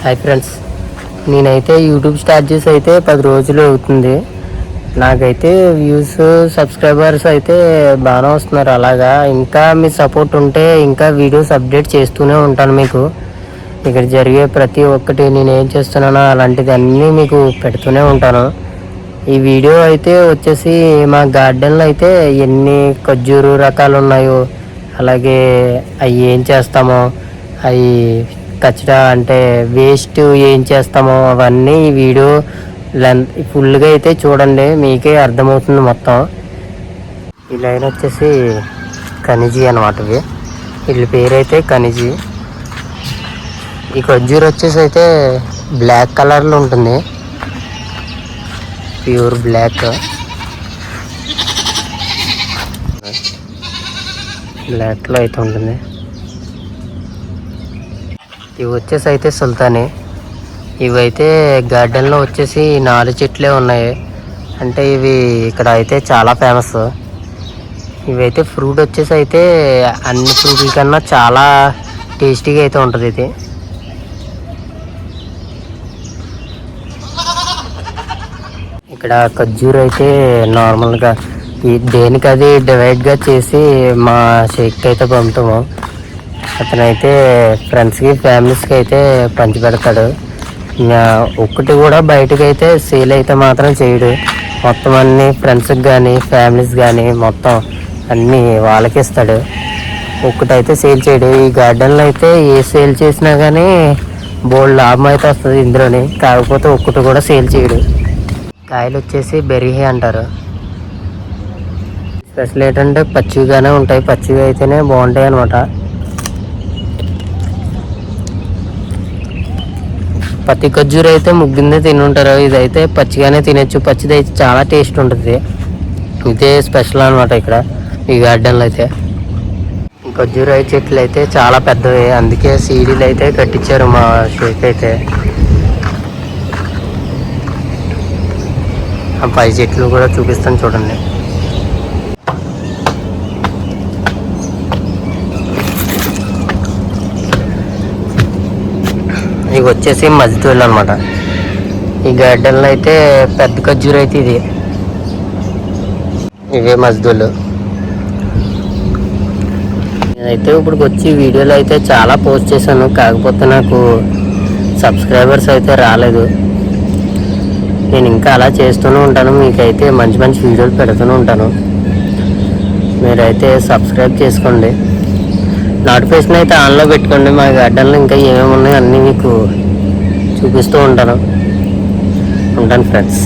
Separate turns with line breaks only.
Hi friends, నేనైతే YouTube start చేసి అయితే 10 రోజులు అవుతుంది. నాకైతే వ్యూస్ సబ్స్క్రైబర్స్ అయితే బాగానే వస్తున్నారు. అలాగా ఇంకా మీ సపోర్ట్ ఉంటే ఇంకా వీడియోస్ అప్డేట్ చేస్తూనే ఉంటాను. మీకు ఇక్కడ జరిగే ప్రతి ఒక్కటి నేను ఏం చేస్తున్నానో అలాంటిది అన్నీ మీకు పెడుతూనే ఉంటాను. ఈ వీడియో అయితే వచ్చేసి మా గార్డెన్లో అయితే ఎన్ని ఖర్జూరు రకాలు ఉన్నాయో, అలాగే అవి ఏం చేస్తామో, అవి కచ్చడా అంటే వేస్ట్ ఏం చేస్తామో అవన్నీ ఈ వీడియో ఫుల్గా అయితే చూడండి, మీకే అర్థమవుతుంది మొత్తం. ఈ లైన్ వచ్చేసి ఖనిజీ అనమాట. వీళ్ళ పేరు అయితే ఖనిజీ. ఈ ఖర్జూర్ వచ్చేసి అయితే బ్లాక్ కలర్లో ఉంటుంది, ప్యూర్ బ్లాక్. బ్లాక్లో అయితే ఉంటుంది. ఇవి వచ్చేసి అయితే సుల్తానీ. ఇవైతే గార్డెన్లో వచ్చేసి 4 చెట్లే ఉన్నాయి. అంటే ఇవి ఇక్కడ అయితే చాలా ఫేమస్. ఇవైతే ఫ్రూట్ వచ్చేసి అయితే అన్ని ఫ్రూట్ల కన్నా చాలా టేస్టీగా అయితే ఉంటుంది. ఇది ఇక్కడ ఖర్జూర్ అయితే నార్మల్గా దేనికి అది డివైడ్గా చేసి మా షేక్ అయితే పంపుతాము. అతనైతే ఫ్రెండ్స్కి ఫ్యామిలీస్కి అయితే పంచిపెడతాడు. ఒక్కటి కూడా బయటకు అయితే సేల్ అయితే మాత్రం చేయడు. మొత్తం అన్ని ఫ్రెండ్స్కి కానీ ఫ్యామిలీస్ కానీ మొత్తం అన్నీ వాళ్ళకి ఇస్తాడు. ఒక్కటైతే సేల్ చేయడు. ఈ గార్డెన్లో అయితే ఏ సేల్ చేసినా కానీ బోల్డ్ లాభం అయితే వస్తుంది ఇందులోని. కాకపోతే ఒక్కటి కూడా సేల్ చేయడు. కాయలు వచ్చేసి బెర్రీ అంటారు. స్పెషల్ ఏంటంటే పచ్చిగానే ఉంటాయి. పచ్చిగా అయితేనే బాగుంటాయి అన్నమాట. పత్తి ఖర్జూరు అయితే ముగ్గిందే తినుంటారు. ఇదైతే పచ్చిగానే తినచ్చు. పచ్చిది అయితే చాలా టేస్ట్ ఉంటుంది. ఇదే స్పెషల్ అనమాట ఇక్కడ ఈ గార్డెన్లో అయితే. ఖర్జూరు చెట్లు అయితే చాలా పెద్దవి, అందుకే సీడీలు అయితే కట్టించారు మా షేక్ అయితే. ఆ పై చెట్లు కూడా చూపిస్తాను చూడండి. ఇవి వచ్చేసి మజ్దూళ్ళు అనమాట. ఈ గార్డెన్లో అయితే పెద్ద ఖర్జూరు అయితే ఇది. ఇవే మజ్దూళ్ళు. నేనైతే ఇప్పుడు వచ్చి వీడియోలో అయితే చాలా పోస్ట్ చేశాను, కాకపోతే నాకు సబ్స్క్రైబర్స్ అయితే రాలేదు. నేను ఇంకా అలా చేస్తూనే ఉంటాను. మీకైతే మంచి మంచి వీడియోలు పెడుతూనే ఉంటాను. మీరైతే సబ్స్క్రైబ్ చేసుకోండి. నోటిఫికేషన్ అయితే ఆన్లో పెట్టుకోండి. మా గార్డెన్లో ఇంకా ఏమేమి ఉన్నాయో అన్నీ మీకు చూపిస్తూ ఉంటాను ఫ్రెండ్స్.